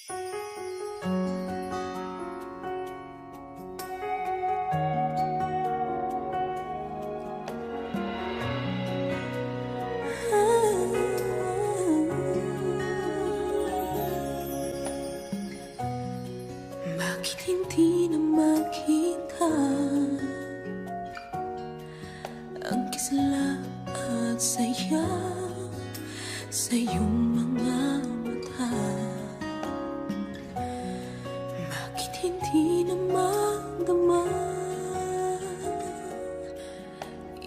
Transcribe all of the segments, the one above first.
Bakit hindi na makita ang kisla at saya sa iyong mga mata? Bakit hindi na magdama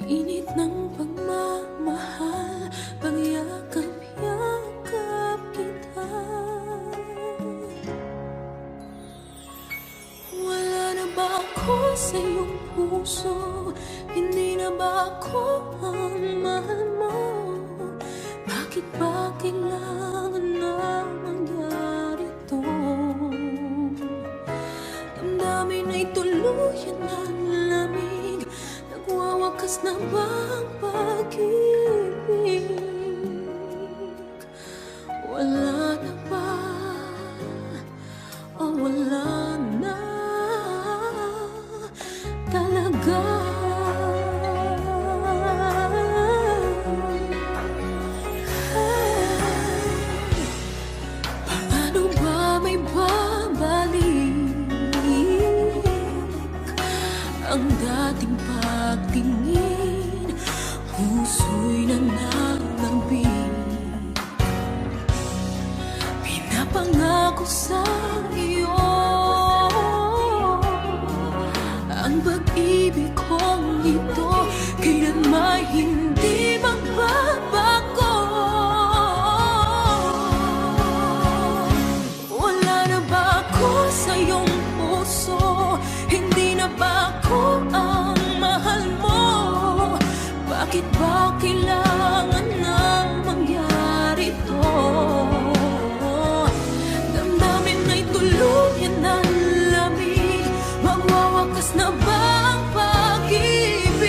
init ng pagmamahal, pagyakap-yakap kita? Wala na ba ako sa iyong puso? Hindi na ba ako ang mahal mo? Bakit ba kailangan na mangyari to? Damdamin ay tuluyan ng lamig, nagwawakas na ba ang pag-ibig? Wala na ba o wala na talaga? Paano ba may babalik ang dating pagtingin? Puso'y nananabik, pinapangako sa iyo ang pag-ibig kong ito kailanman hindi magbabago. Wala na ba ako sa iyong puso? Hindi na ba ako ang mahal mo? Bakit ba kailangan na mangyari to? Damdamin ay tuluyan ng lamig, magwawakas na ba ang pag-ibig?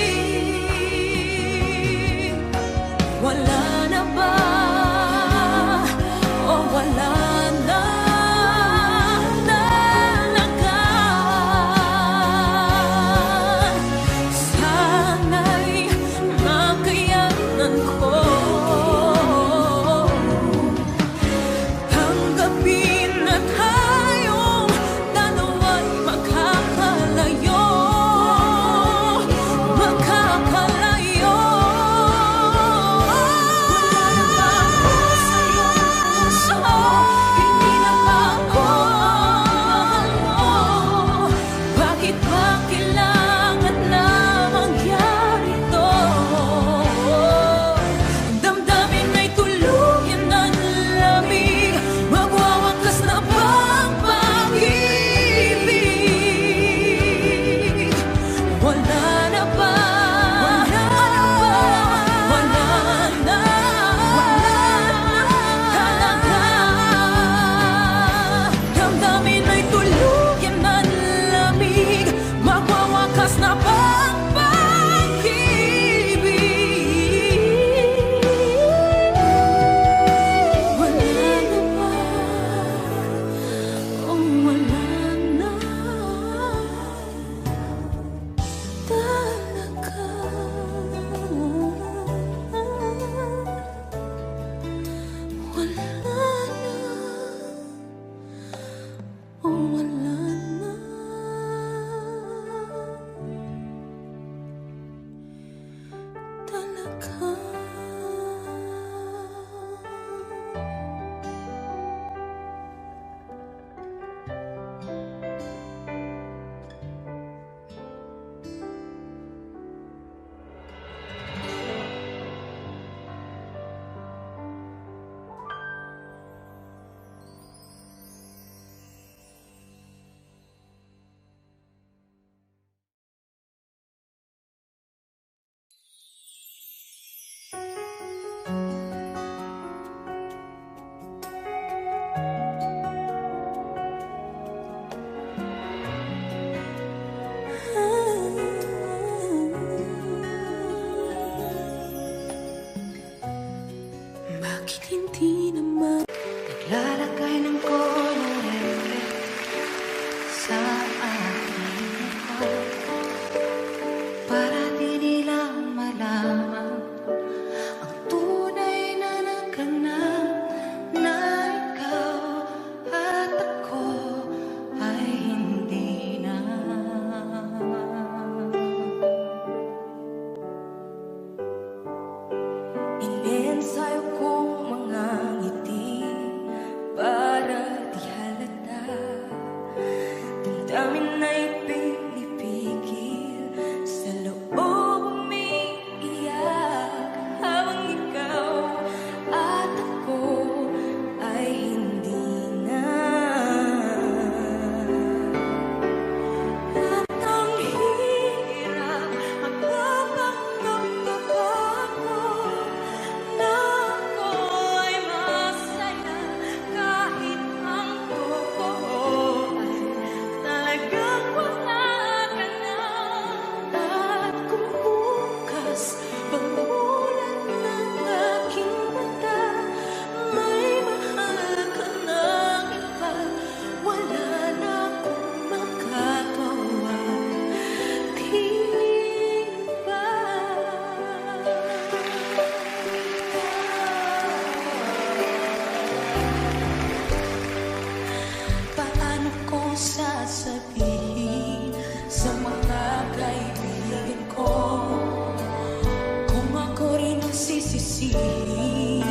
pagsisisi.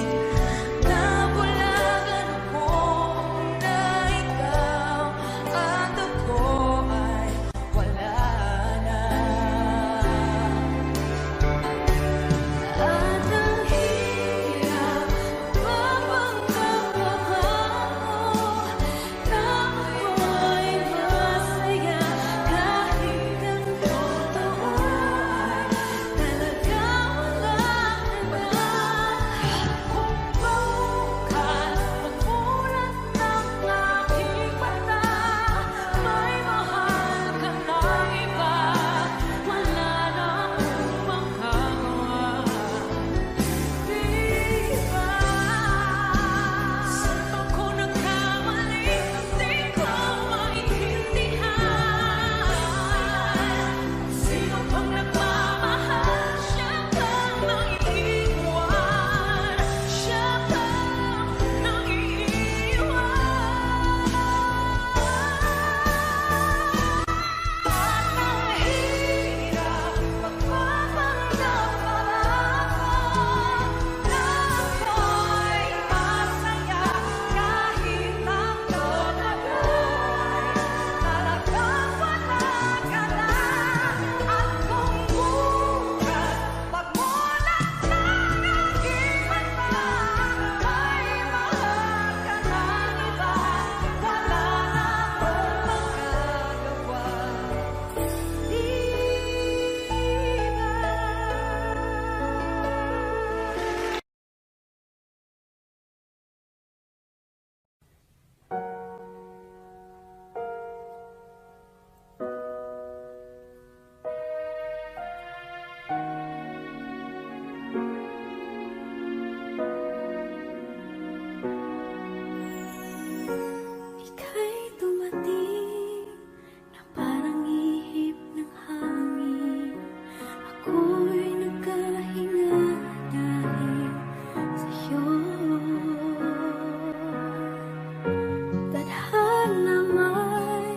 Nabulagan ako na ikaw at ako ay wala na. At ang hirap mapagkakakao na ako'y masaya kahit ang totoo ay talaga wala na. Kung bukas pagmulat ng aking mata, may mahal ka na iba, wala na akong magagawa. Di ba? Saan ako nagkamali? Di ko maintindihan. Sino pang nagmamahal? Siya bang naiiwan? Siya bang naiiwan? At ang hirap magpapanggap na ako'y masaya kahit ang totoo ay talagang wala ka na. At kung bukas pagmulat ng aking mata, may mahal ka na iba, wala na akong magagawa. Di Ika'y dumating na parang ihip ng hangin. Ako'y nagkahinga dahil sa'yo. Tadhana may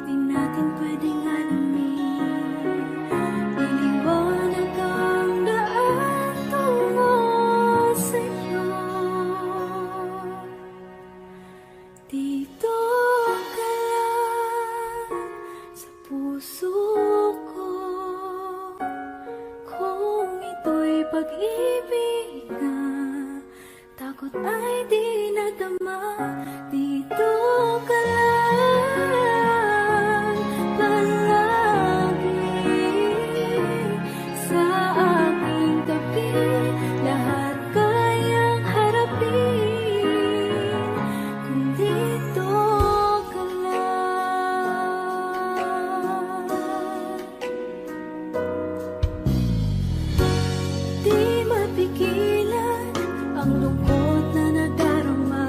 di natin pwedeng alamin. Iliwanag ang daan tungo sa'yo. Dito ka lang sa puso ko. Kung ito'y pag-ibig na takot ay di nadama. Dito ka lang palagi sa aking tabi. Lahat kayang harapin kung dito ka lang. Di mapigilan ang lungkot na nadarama.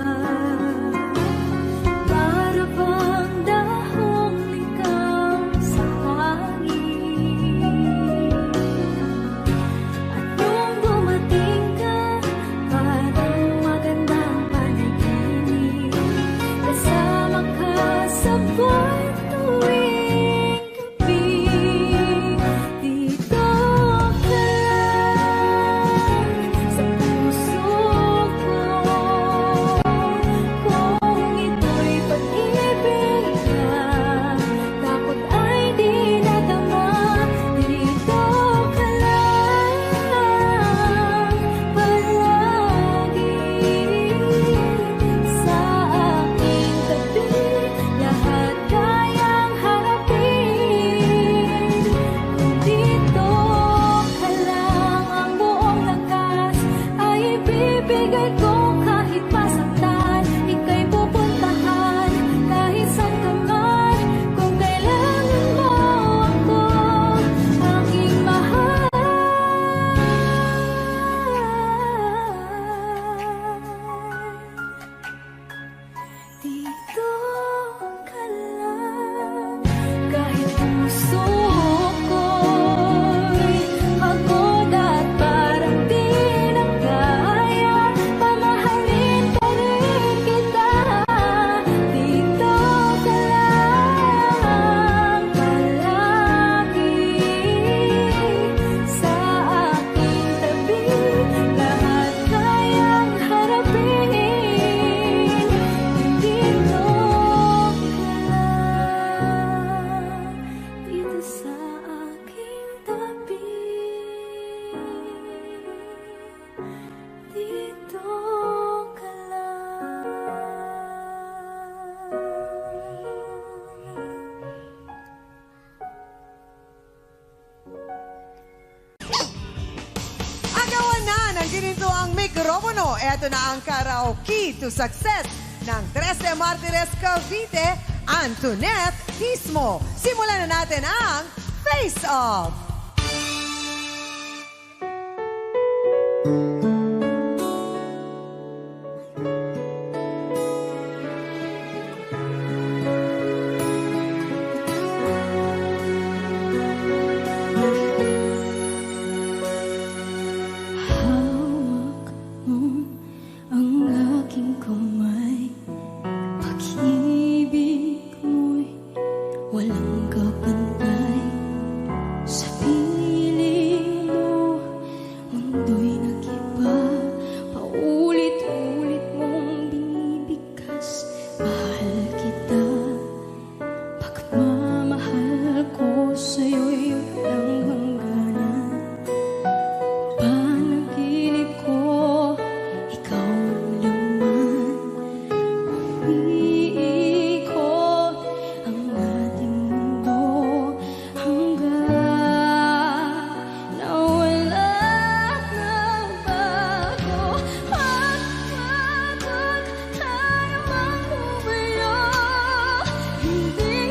Cómo no, eto na ang karaoke to success ng 13 Martires Cavite, Antoinette Tismo. Simulan na natin ang Face Off! Hawak mo ang aking kamay, pag-ibig mo'y walang kapantay. Sa piling mo, mundo'y nag-iba, paulit-ulit mong binibigkas. Mahal kita, pagmamahal ko sa'yo'y walang hangganan. Panaginip ko, ikaw ang laman. Umiikot ang ating mundo hanggang nawala ng bago. At kapag tayo mang lumayo, hindi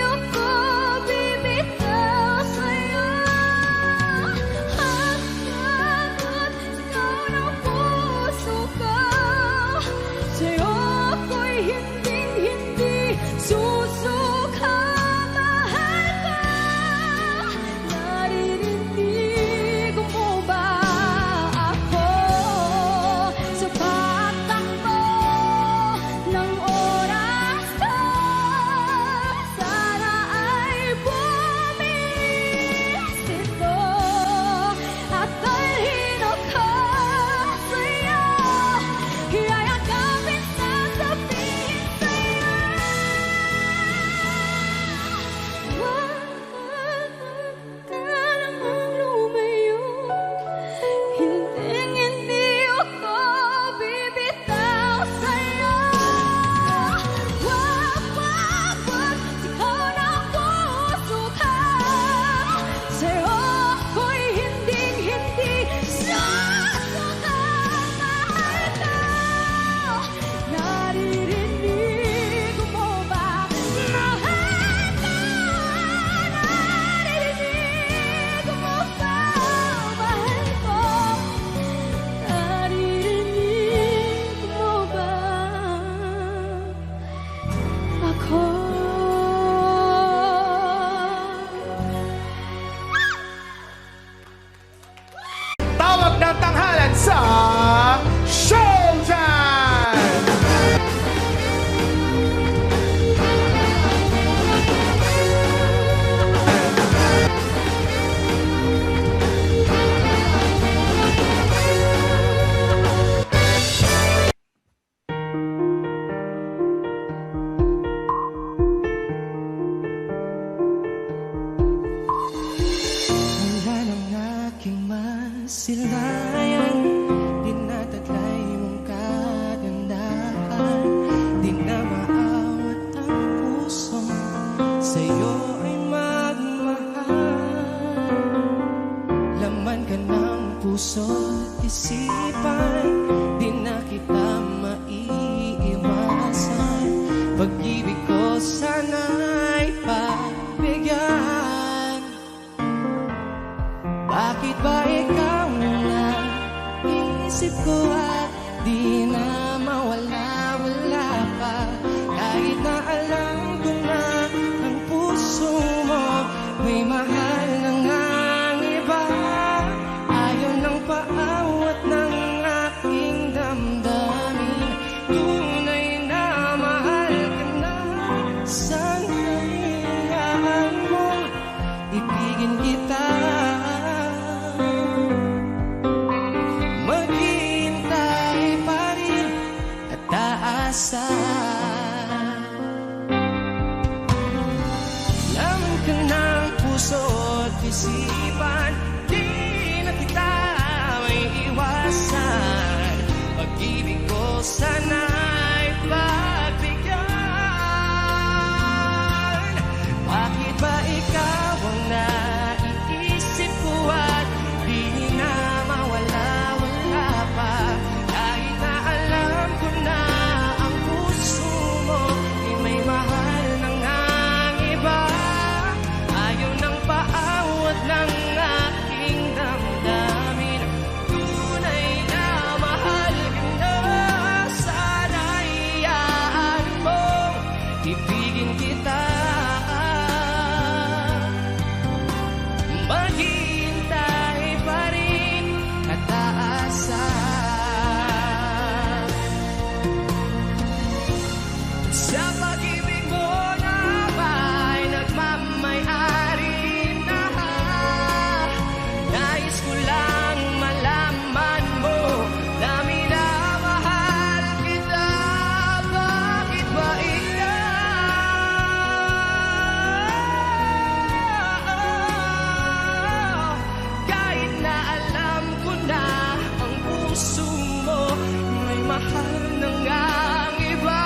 ako bibitaw sa'yo. At kapag ikaw ng puso ko, sa'yo ako'y hindi susuka. Mahal ka, naririnig mo ba ako sa pagtakbo ng oras ko? Sana ay bumilis ito at dalhin ako sa'yo. Yayakapin, sasabihin sa'yo, huwag ka namang lumayo. Hindi ako bibitaw sa'yo. Wag, ikaw ng puso ka. Sa'yo ako'y hindi susuka. Mahal ka, naririnig mo ba? Mahal ka, naririnig mo ba? Mahal ko, naririnig mo ba ako? Tawag ng tanghalan sa Showtime! Wala ng aking masilayan, dinataglay mong kagandahan. Di na maawat ang puso, sa'yo ay magmahal. Laman ka ng puso at isipan, di na kita maiiwasan. Pag-ibig ko sana'y pagbigyan. Bakit ba ikaw na isip ko at di na mawala-wala pa? Kahit na alam ko na ang puso mo may mahal ng ang iba. Ayaw ng paawat ng aking damdamin. Tunay na mahal ka na. Sana'y hayaan mong ibigin kita. Maghihintay pa rin at aasa. Laman ka ng puso at isipan, di na kita may iwasan. Pag-ibig ko sana'y pagbigyan. Bakit ba ikaw ang naiisip ko at di na mawala-wala pa? Sa pag-ibig mo na ba'y nagmamay-ari na? Nais ko lang malaman mo na minamahal kita. Bakit ba ikaw? Kahit na alam ko na ang puso mo may mahal na ngang iba,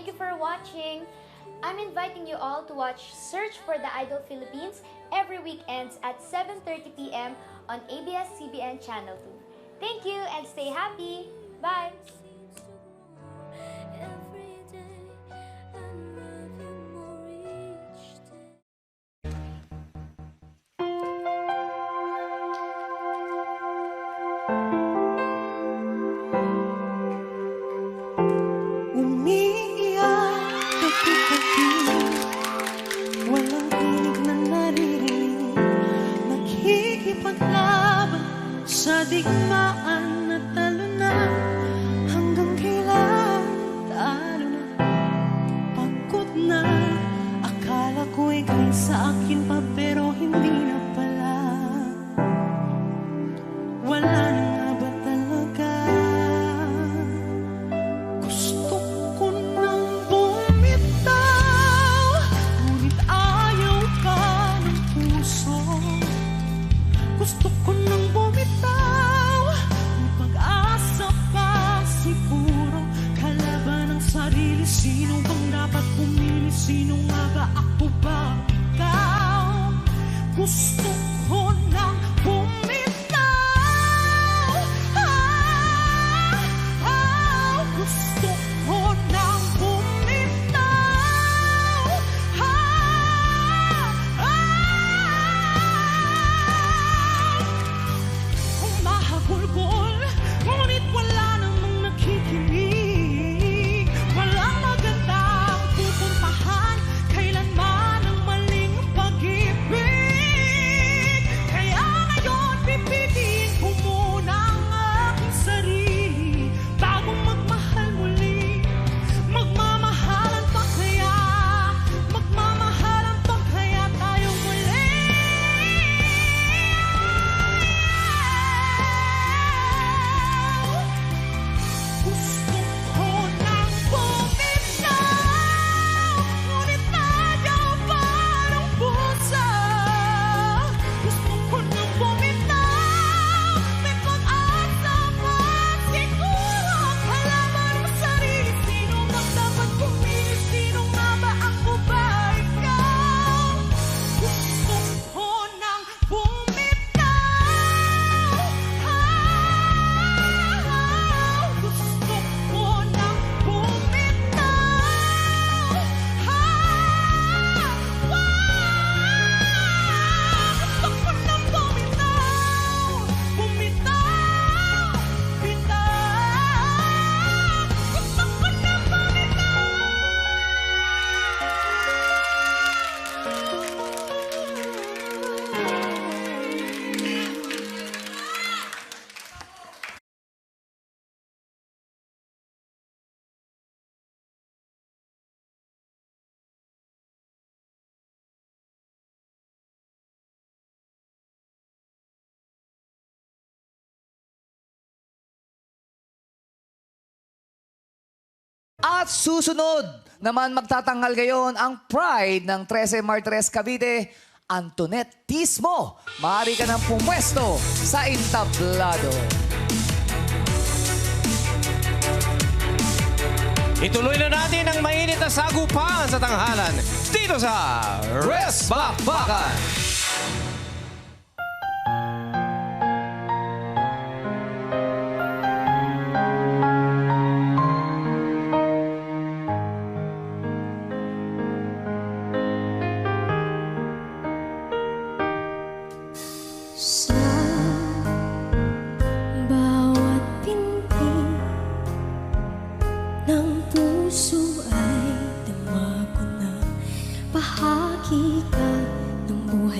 Thank you for watching. I'm inviting you all to watch Search for the Idol Philippines every weekends at 7:30 p.m. on ABS-CBN Channel 2. Thank you and stay happy. Bye! Every day I love you more each day. Umiiyak gabi-gabi, walang tinig na naririnig, nakikipaglaban sa digmaan na talo na. Hanggang kailan talo na, pagod na. Akala ko'y galing sa akin pa pero hindi na pala. Wala na nga ba talaga? Gusto ko nang bumitaw, ngunit ayaw ka ng puso. Gusto ko nang bumitaw, may pag-asa pa siguro. Kalaban ng sarili, sino bang dapat pumili? Sino nga ba, ako ba, ikaw? Gusto ko nang bumitaw, gusto ko nang bumitaw, humahagulgol, ngunit wala namang nakikinig. Walang magandang pupuntahan, kailanman ang maling pag-ibig. Kaya ngayon pipiliin ko muna ang aking sarili bago magmahal muli. Magmamahalan pa kaya, magmamahalan pa kaya tayo muli. Gusto ko nang bumitaw, ngunit ayaw pa ng puso. Gusto ko nang bumitaw, may pag-asa pa siguro. Kalaban ng sarili, sino bang dapat pumili? Sino nga ba, ako ba, ikaw? Gusto ko nang bumitaw, gusto ko nang bumitaw, gusto ko nang bumitaw, bumitaw, bitaw, gusto ko nang At susunod naman magtatanggal ngayon ang pride ng 13 Martires Cavite, Antoinette Tismo. Maaari ka ng pumwesto sa entablado. Ituloy na natin ang mainit na sagupan sa tanghalan dito sa Resbakbakan. Sa bawat pinti ng puso ay dama ko na bahagi ka ng buhay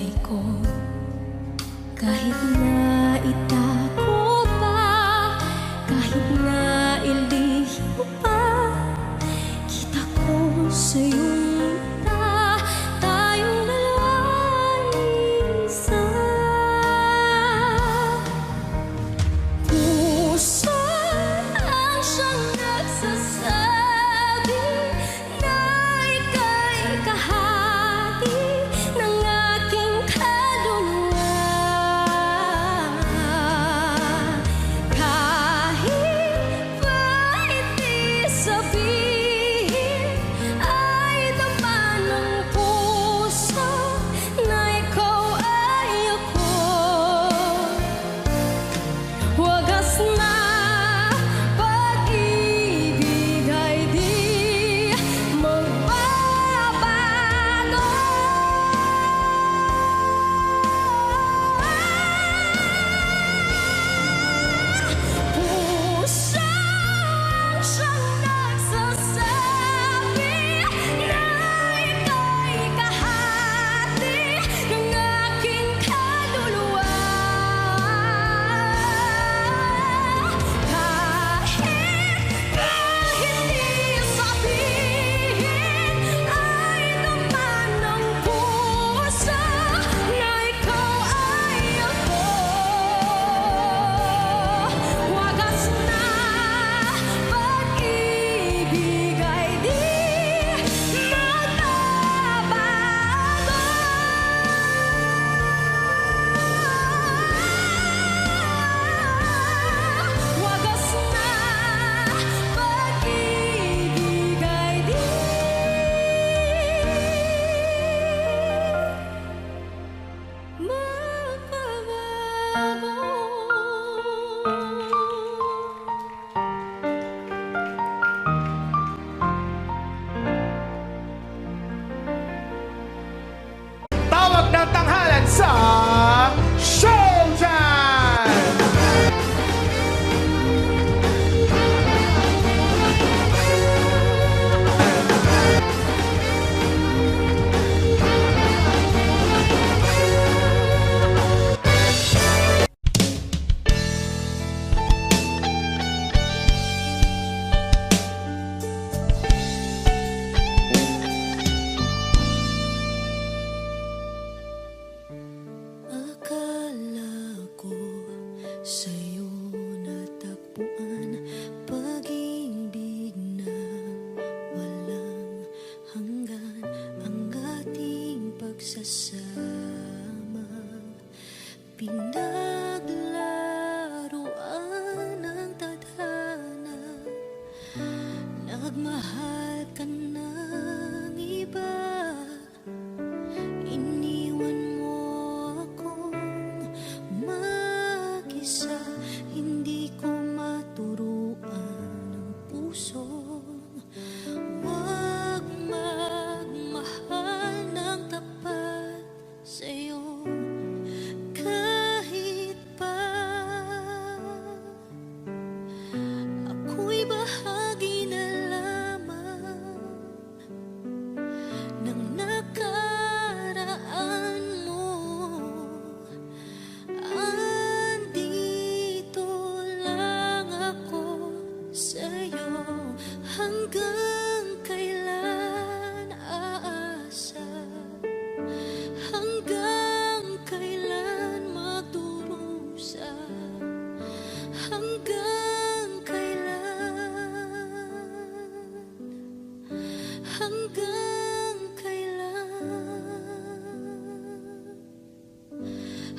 Hanggang kailan?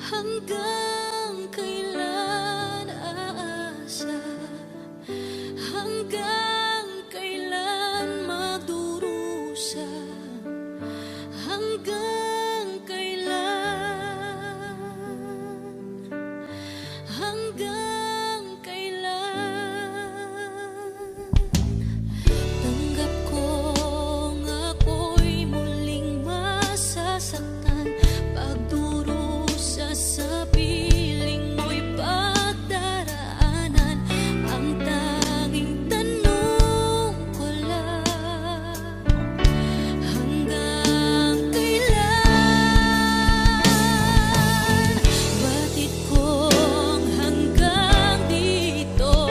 Hanggang kailan aasa? Hanggang kailan magdurusa? Hanggang kailan? Hanggang kailan? Tanggap kong ako'y muling masasaktan, pagdurusa sa piling mo'y pagdaraanan. Ang tanging tanong ko lang, hanggang kailan? Batid kong hanggang dito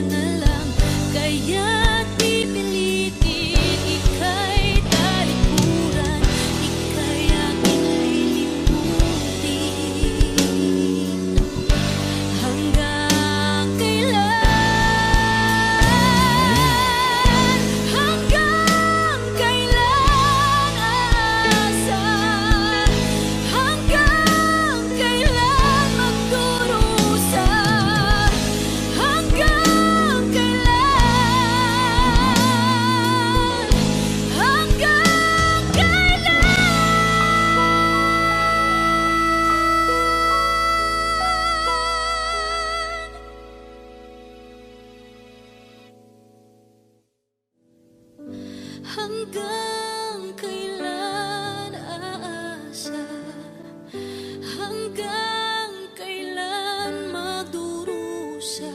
na lang, kaya't pipilitin ika'y talikuran, ika'y aking lilimutin. Hanggang kailan? Hanggang kailan aasa? Hanggang kailan magdurusa? Hanggang kailan? Hanggang kailan? Hanggang kailan aasa? Hanggang kailan magdurusa?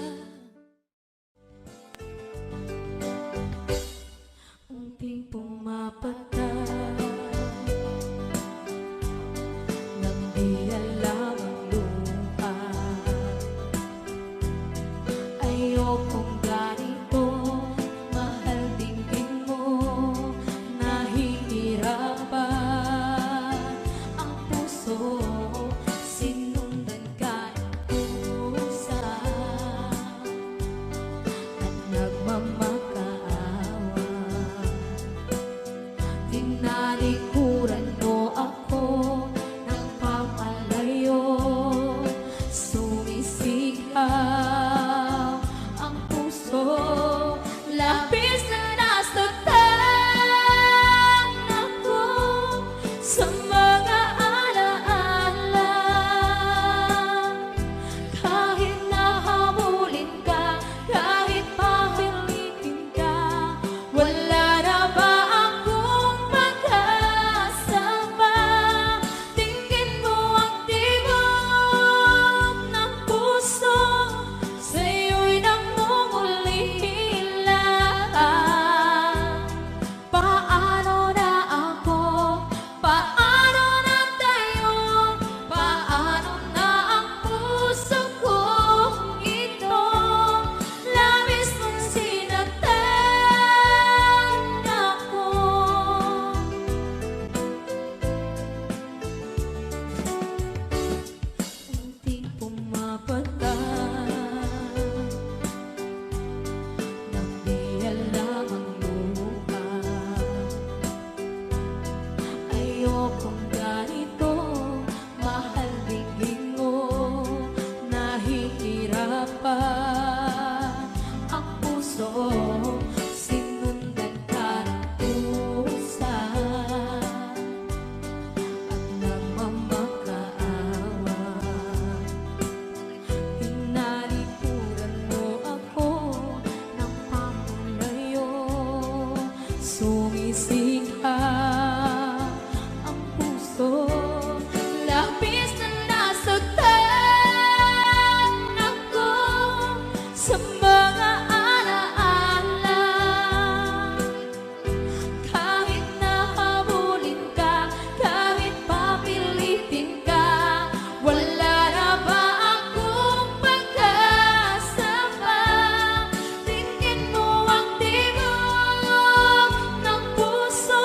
Unting pumapatay nang di alam ang luha. Ayokong ganito, mahal tingin mo, nahihirapan ang puso, sinundan ka ng pusa at nagmamakaawa. Tinalikuran mo ako ng papalayo, sumisigaw ang puso, labis na nasaktan ako sa mga alaala. Kahit nahabulin ka, kahit papilitin ka, wala na ba akong pag-asa pa? Tingin mo ang tibok ng puso, sa'yo'y namumulila. Paano na ako? Paano na tayo? Paano na ang puso kong ito? Labis mong sinaktan ako. Unting pumapatay nang di alam ang luha. Ayokong ganito, mahal tingin mo, nahihirapan ang puso, sinundan ka ng pusa at nagmamakaawa. Tinalikuran mo ako ng pamulayo, sumisigaw ang puso, labis na nasaktan ako sa mga alaala. Kahit nahabulin ka, kahit papilitin ka, wala na ba akong pag-asa pa? Tingin mo ang tibok ng puso,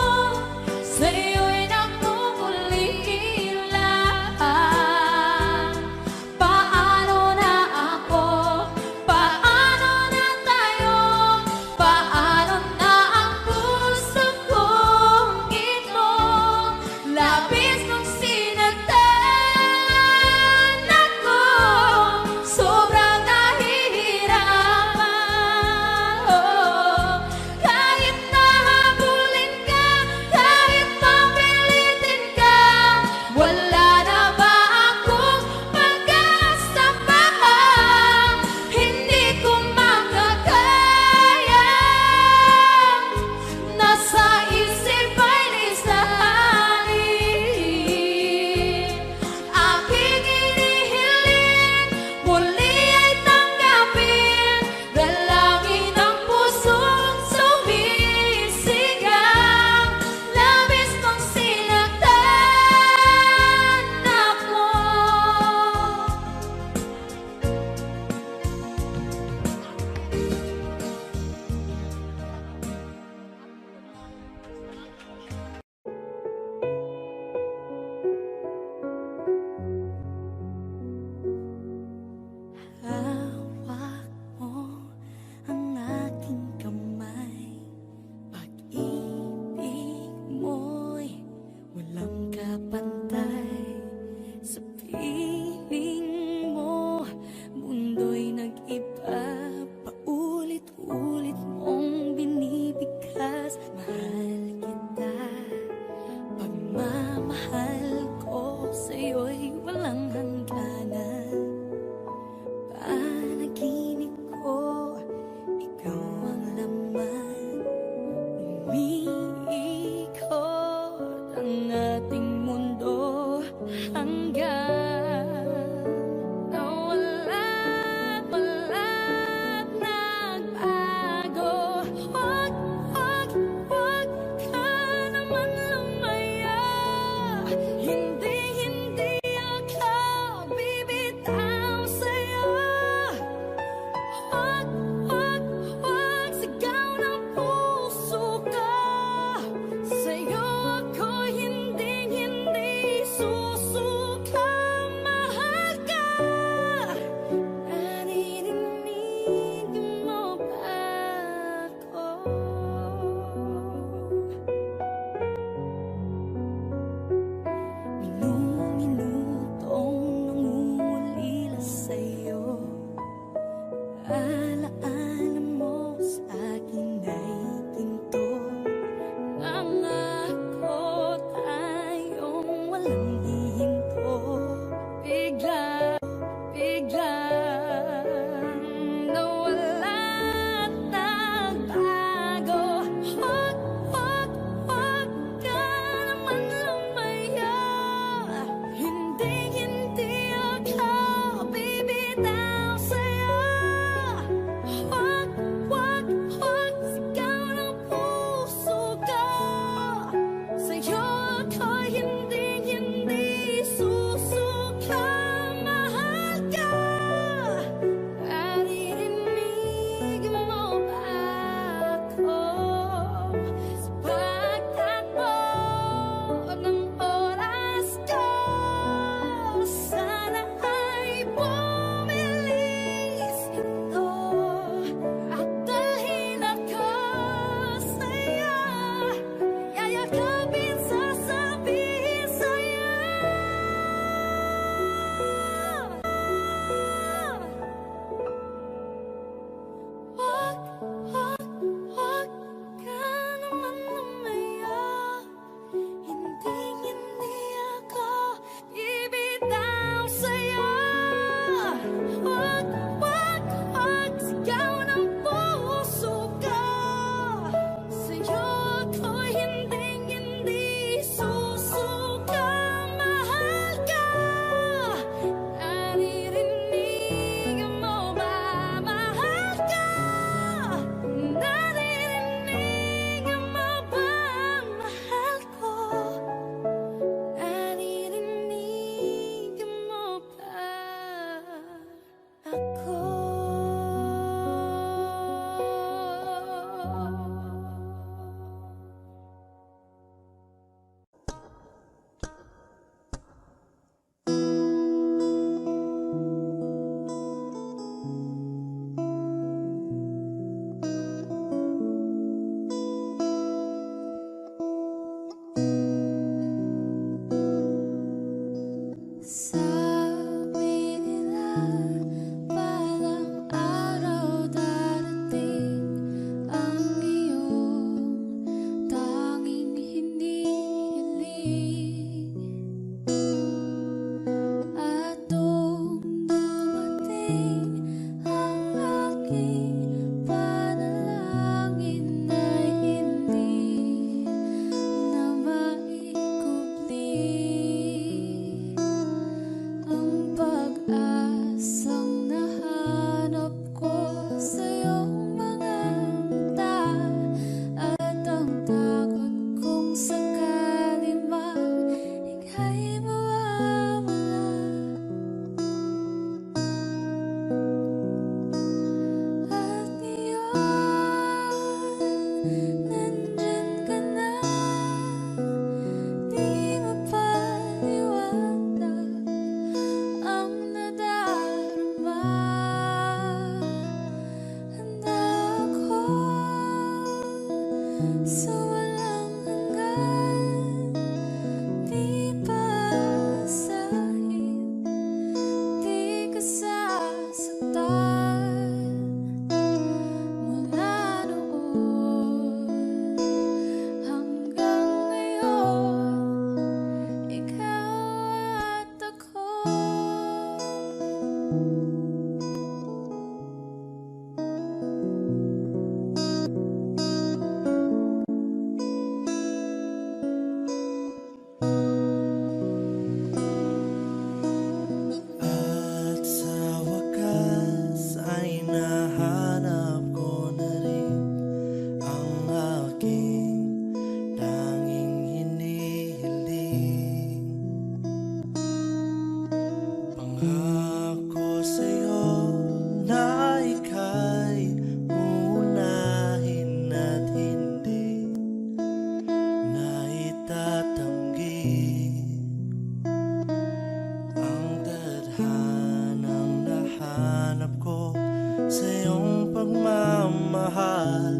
pagmamahal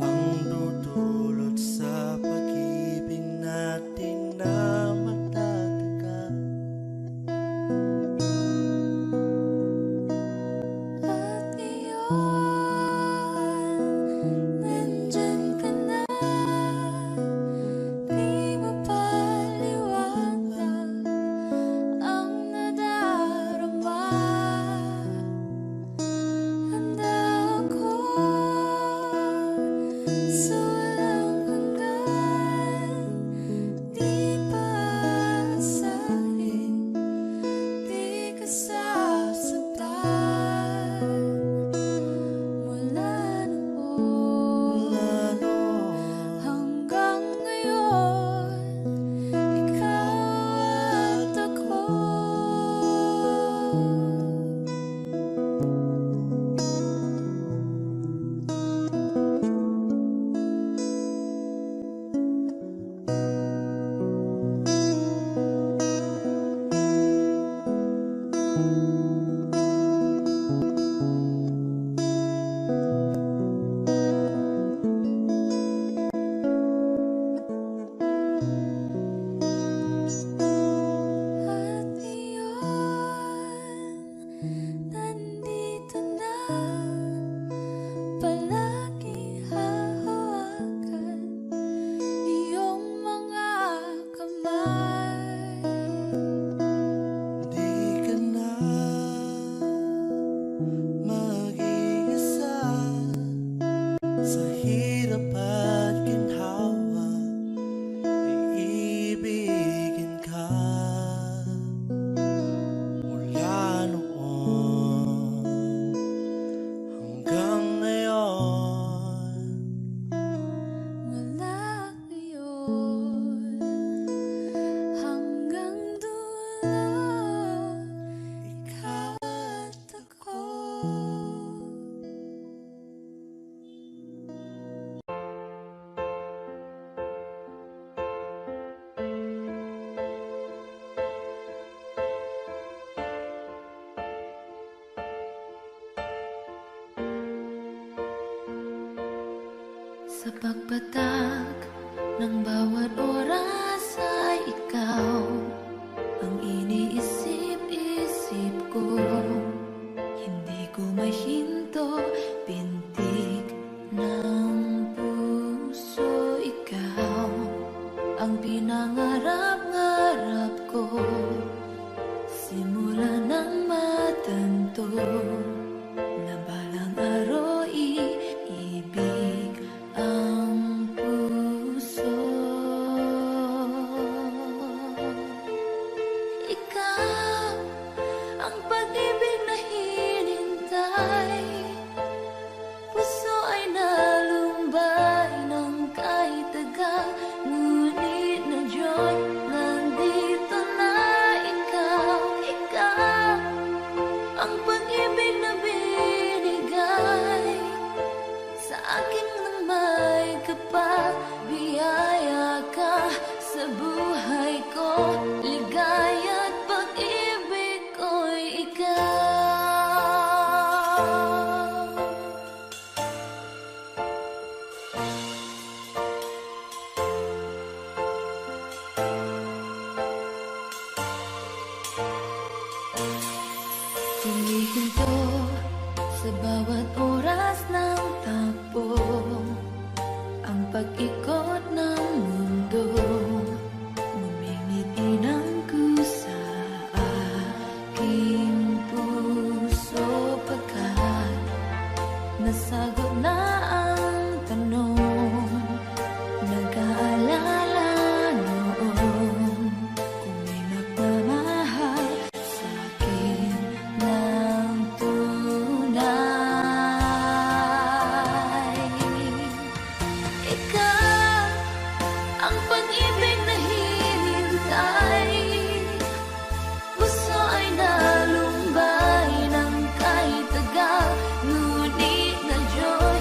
ang dudulot sa pag-ibig natin na matatagal. At ngayon, nandyan ka na. Di mapaliwanag ang nadarama. Handa ako sa walang hanggan. Di paasahin, di ka sasaktan. Mula noon hanggang ngayon, ikaw at ako. At ngayon, nandito na. Palagi hahawakan iyong mga kamay. Di ka na mag-iisa sa hirap at ginhawa. Iibigin ka mula noon hanggang ngayon. Mula ngayon hanggang dulo, ikaw at ako. Sa pagpatak ng bawat oras ay ikaw ang iniisip-isip ko. Hindi ko mahinto, pintig ng puso. Ikaw ang pinangarap-ngarap ko. Simula nang matanto na balang araw iibig ang puso. Ikaw ang pag-ibig na hinintay. Puso ay nalumbay ng kahit tagal. Ngunit na Diyos, nandito na ikaw. Ikaw ang pag-ibig na binigay sa akin nang may kapal. Biyaya ka sa buhay ko, ligaya at pag-ibig ko'y ikaw. Humihinto sa bawat oras ng takbo, ang pag-ikot ng mundo. Ngumingiti ng kusa aking puso, pagkat nasagot na ang tanong. Nag-aalala noon kung may magmamahal sa'kin ng tunay. Ikaw ang pag-ibig na hinintay. Puso ay nalumbay ng kahit tagal. Ngunit na Diyos,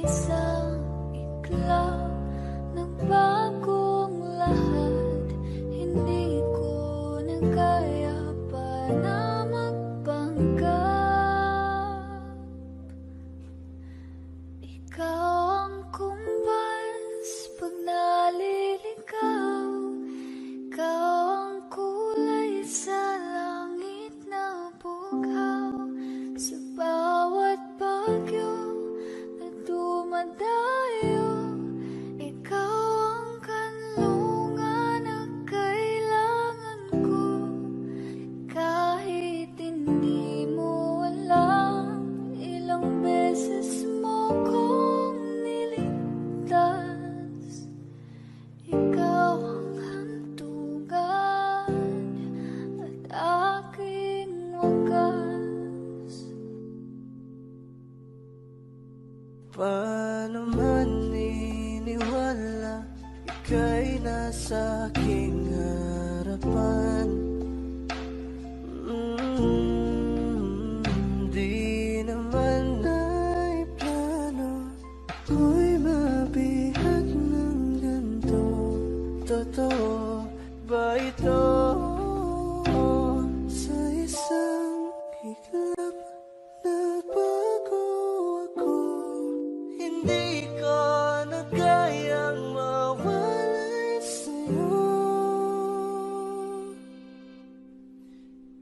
isang iglap, nagbagong lahat. Hindi ko na kaya pa na magpanggap. Ikaw ang kumbas pag naliligaw. Ikaw ang kulay sa langit na bughaw. Sa bawat bagyo na dumadayo, ikaw ang kanlungan na kailangan ko. Kahit hindi mo alam, ilang beses mo kong niligtas. Ikaw ang hantungan at aking wagas. Paano man niniwala ika'y nasa aking harapan? Di naman naiplano ako'y mabihat ng ganito. Totoo ba ito? Sa isang iglap nagbago ako. Hindi ko na kayang mawalay sa'yo.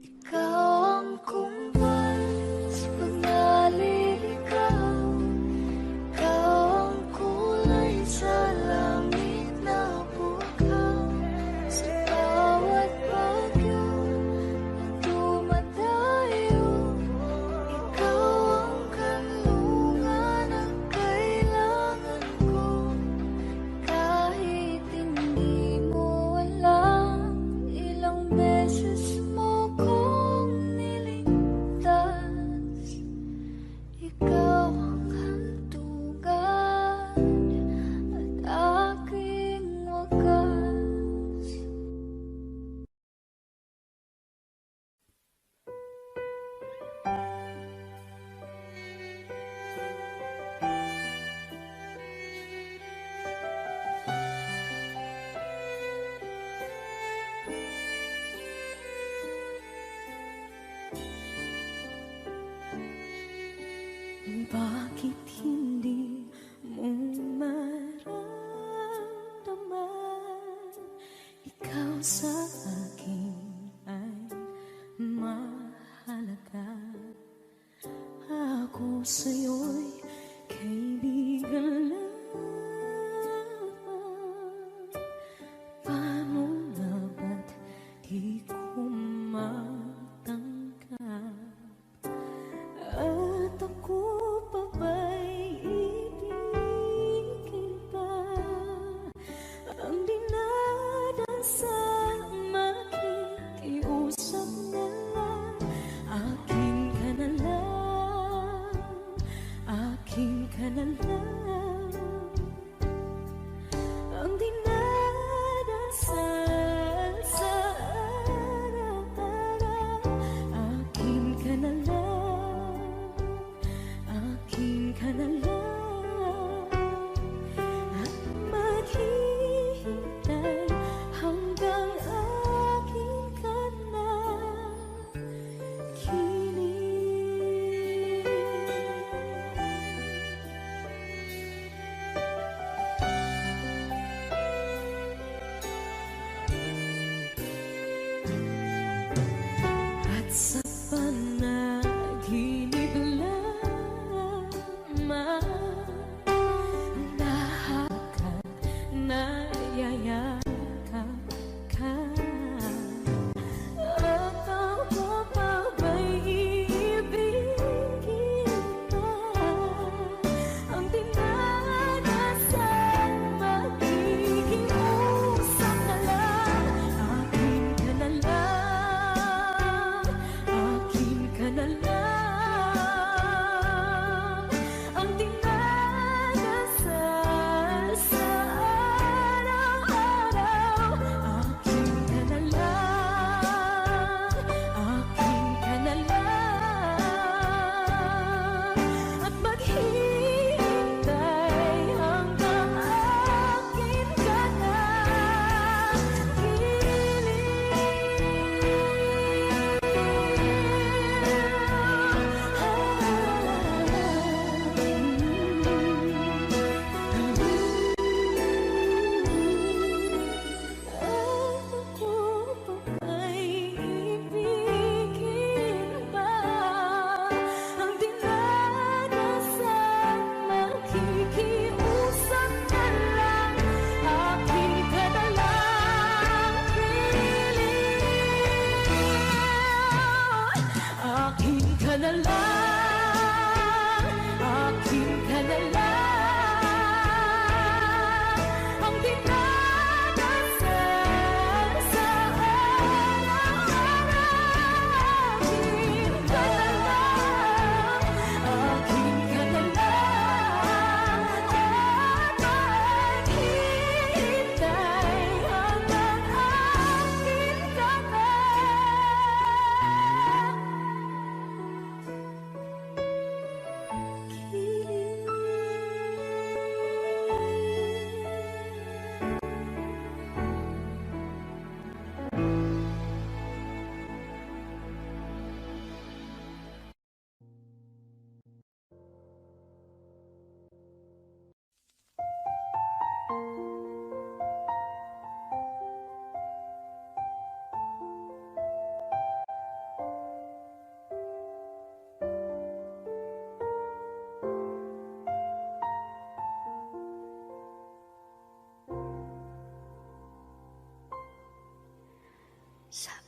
Ikaw ang kumbas pag naliligaw. Ikaw ang kulay sa langit na bughaw. Sa bawat bagyo na dumadayo, ikaw ang kanlungan na kailangan ko. Kahit hindi mo alam, ilang beses mo kong niligtas. Ikaw ang hantungan at aking wagas. Bakit hindi mo maramdaman? Ikaw sa akin ay mahalaga. Ako sa'yo'y kaibigan lamang. Paano nga ba't di ko matanggap? At ako pa ba'y ibigin pa? Ang dinadasal makikiusap na lang. Akin ka na lang, akin ka na lang. Ang dinadasal sa araw-araw. Akin ka na lang, akin ka na lang. At maghihintay hanggang akin ka na kilig.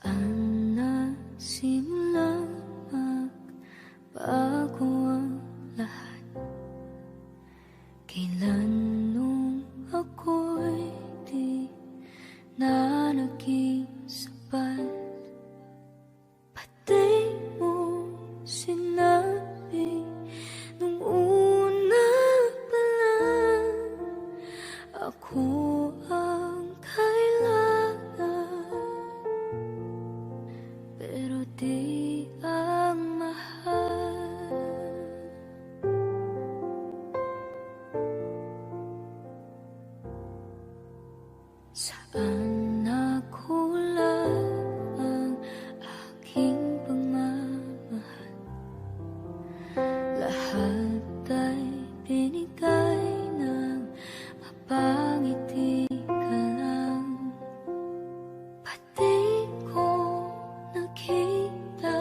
Saan nagsimulang magbago ang lahat? Kailan nung ako'y di na naging sapat? Pati mo sinabi nung una pa lang, ako ang kailangan, pero di ang mahal. Saan nakulang ang aking pagmamahal? Lahat ay binigay ng mapangiti ka lang. Pati ko nakita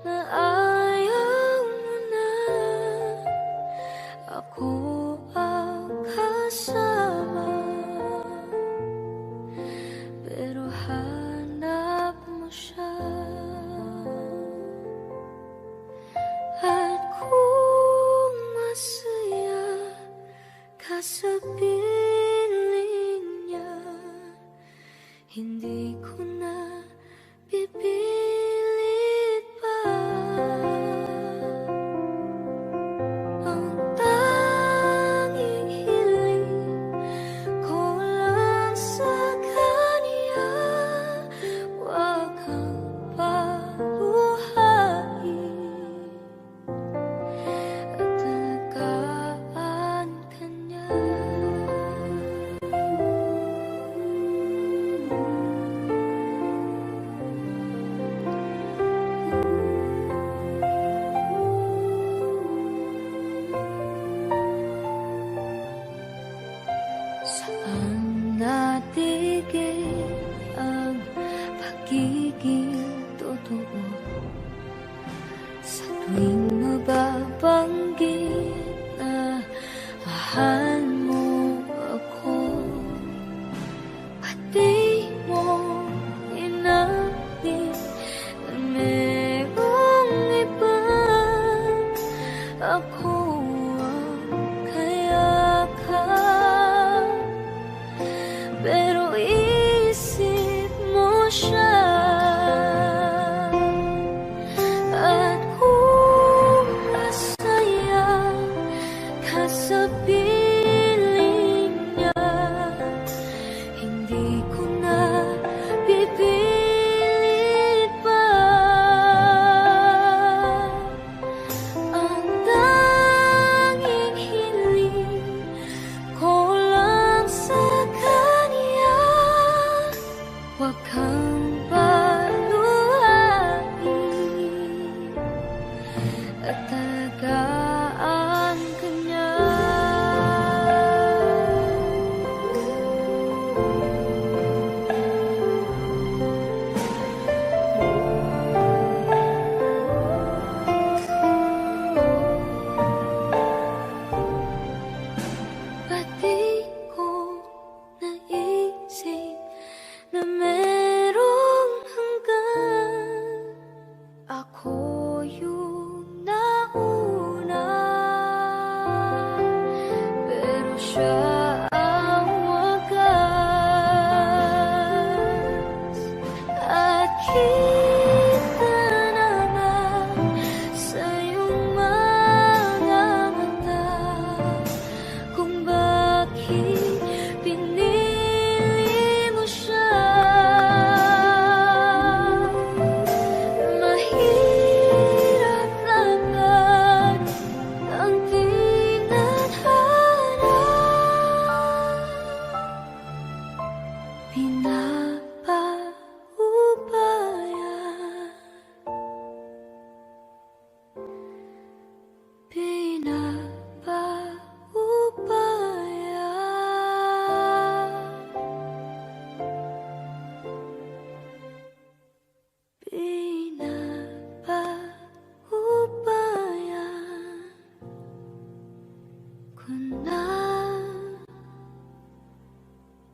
na ayaw mo na. Ako ang kasama, pero hanap mo siya. At kung masaya ka sa piling niya, hindi ko na pipilit pa. Ang tanging hiling ko lang sa kanya, huwag kang paluhain at alagaan ka niya. Saan natigil ang pagiging totoo? Sa tuwing mababanggit na mahal mo ako, pati mo inamin na merong iba. Ako ang kayakap, pero isip mo siya. At kung masaya ka sa piling niya, hindi ko na pipilit pa. Ang tanging hiling ko lang sa kanya, huwag kang paluhain at alagaan ka niya. Pati ko naisip na merong hanggan, ako yung nauna, pero siya ang wagas. At kita naman sa iyong mga mata kung bakit pinili mo siya. Mahirap naman ang tinadhana, pinapaubaya, pinapaubaya ko na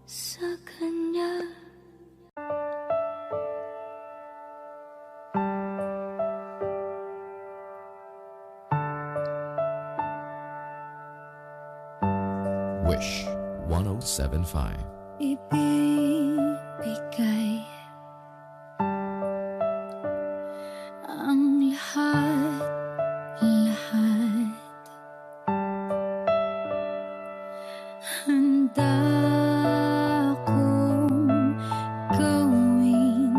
sa kanya. Wish 107.5. Ibibigay ang lahat handa kong gawin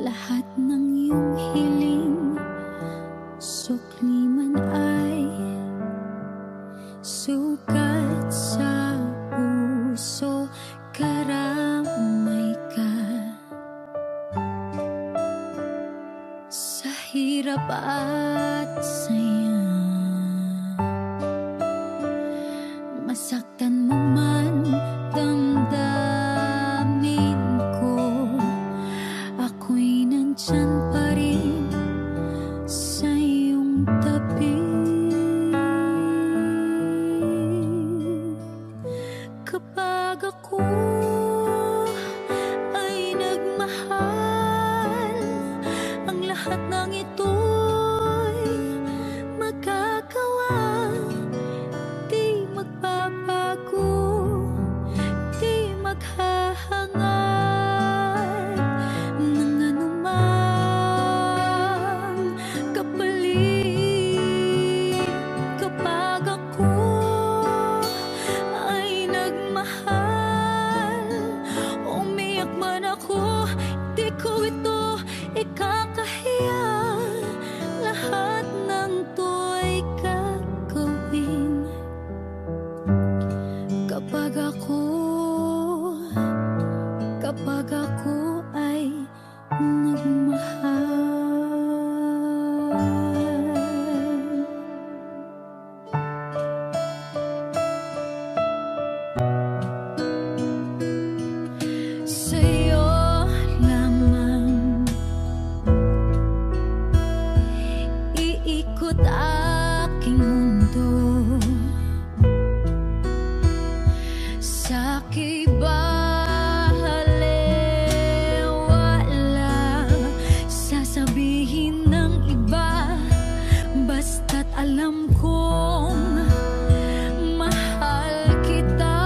lahat ng iyong hiling, sukli man ay sugat sa puso, karamay ka sa hirap at saya. Masaktan mo man, damdamin ko, ako'y nandyan pa rin sa iyong tabi. Kapag ako ay nagmahal, ang lahat ng ito'y magagawa. Di magbabago, di maghahangad ng anumang kapalit. Kapag ako ay nagmahal, umiyak man ako, di ko ito ikakahiya. Lahat ng to'y gagawin kapag ako ay nagmahal. Sa'yo lamang iikot aking mundo, sa kibalewala sasabihin ng iba, basta't alam kong mahal kita.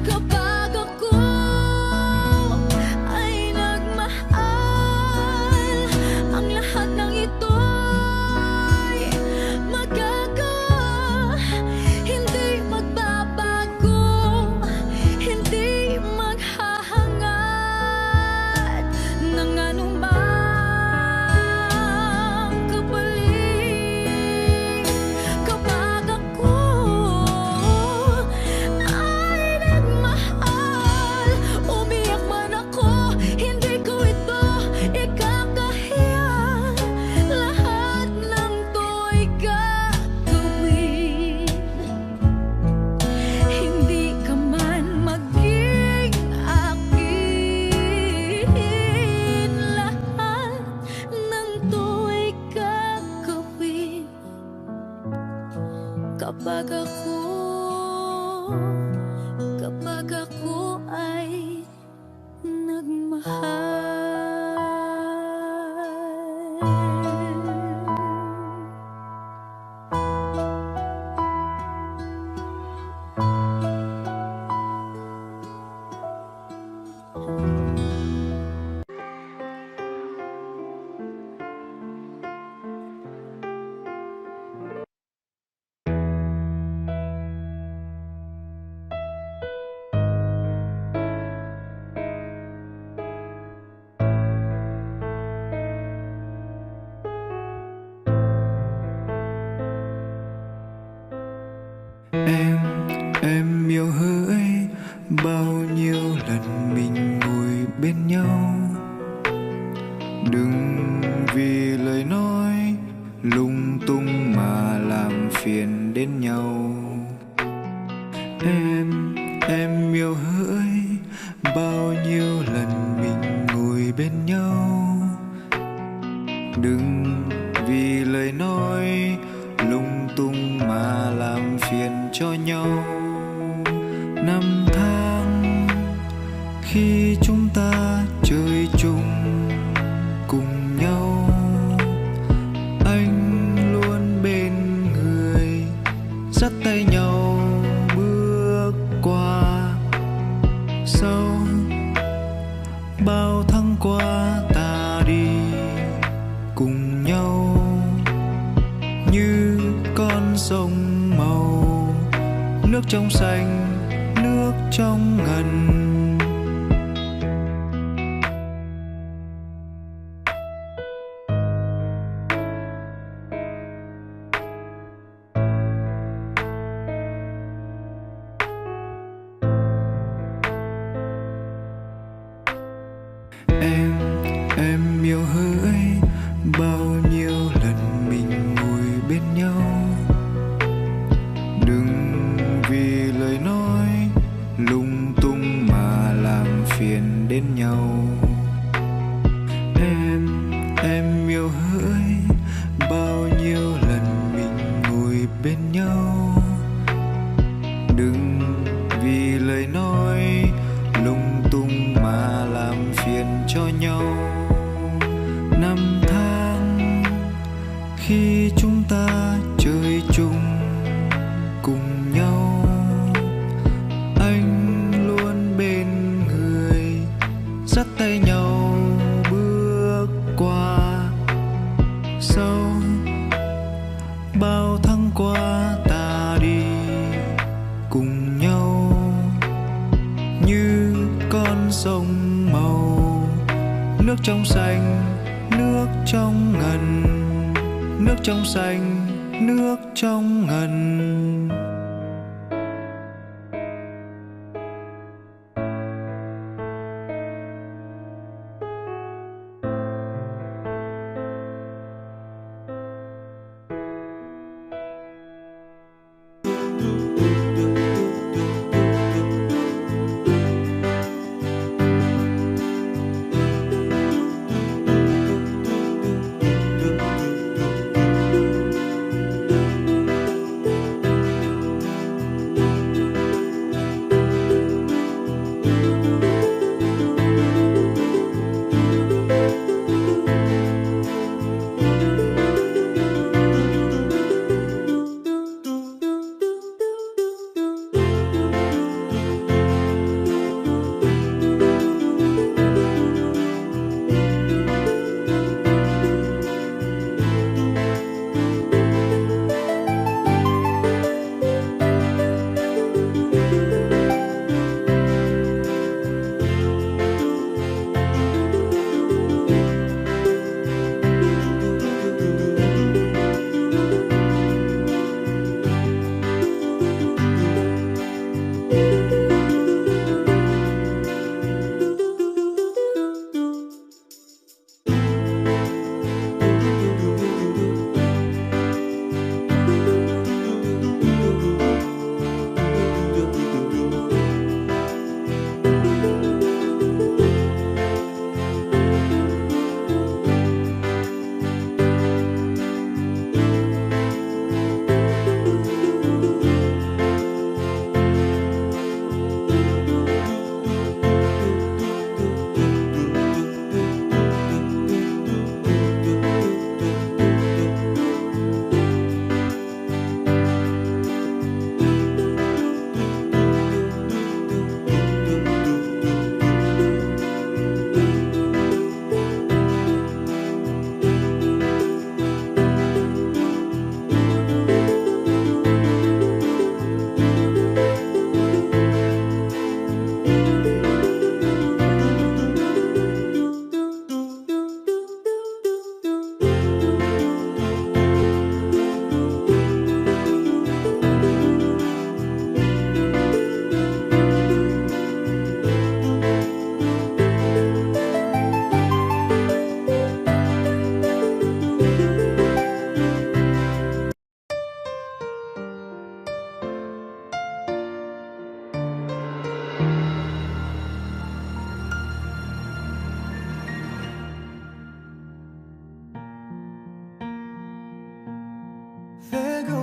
Kapag ako ay nagmahal, ang lahat ng ito'y magagawa. Hindi magbabago, hindi maghahangad ng anumang kapalit. Kapag ako ay nagmahal, umiyak man ako, hindi ko ito ikakahiya. Lahat ng to'y gagawin, hindi ka man maging akin. Lahat ng to'y gagawin kapag ako ay nagmahal. Em yêu hỡi, bao nhiêu lần mình ngồi bên nhau. Đừng vì lời nói lung tung mà làm phiền đến nhau. Em yêu hỡi, bao nhiêu lần mình ngồi bên nhau. Đừng vì lời nói lung tung mà làm phiền cho nhau. Năm tháng khi chúng ta chơi chung cùng nhau, anh luôn bên như con sông màu, nước trong xanh, nước trong ngần. Em yêu hỡi, bao nhiêu lần mình ngồi bên nhau. Đừng vì lời nói lung tung mà làm phiền đến nhau. Em yêu hỡi, bao nhiêu lần mình ngồi bên nhau. Đừng vì lời nói lung tung mà làm phiền cho nhau. Năm tháng khi chúng ta chơi chung cùng nhau, anh luôn bên người dắt tay nhau bước qua. Sau bao tháng qua ta đi cùng nhau như con sông màu, nước trong xanh, nước trong ngần, nước trong xanh, nước trong ngần.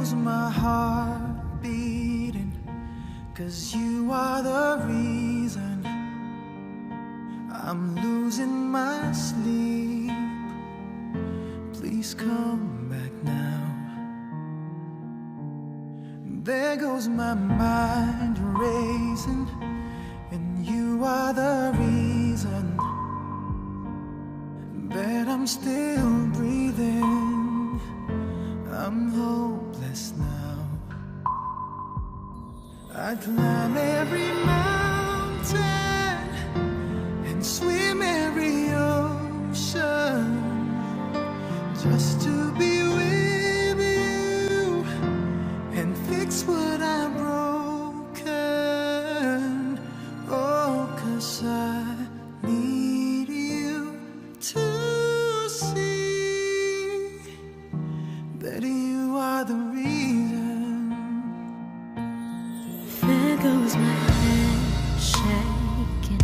goes my heart beating, 'cause you are the reason I'm losing my sleep. Please come back now. There goes my mind racing, and you are the reason that I'm still breathing. I'm I'd climb every mountain and swim every ocean just to be with you and fix what I've broken. Oh, 'cause I need you to see that you are the reason. There goes my head shaking,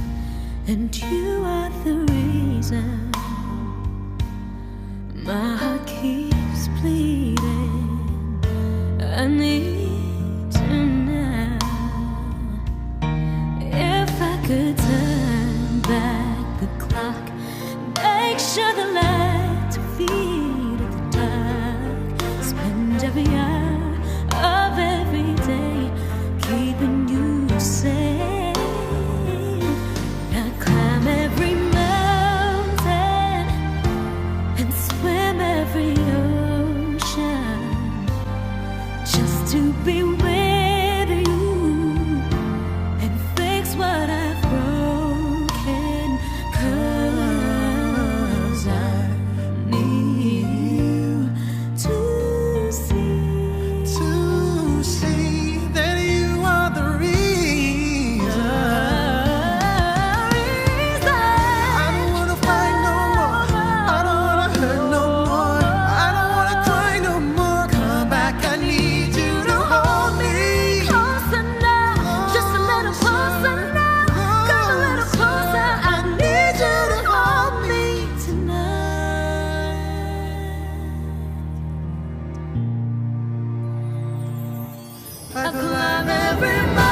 and you are the reason. My heart keeps bleeding. I need you now. If I could turn back the clock, make sure the lights are feed at the dark, spend every hour of every day keeping you safe. I'd climb every mountain and swim every ocean just to be with you and fix what I've broken. 'Cause I need you to see that you are the reason. I don't wanna fight no more. I don't wanna hurt no more. I don't wanna cry no more. Come back, I need you to hold me. Closer now, just a little closer now. Come a little closer, I need you to hold me tonight. I climb every mountain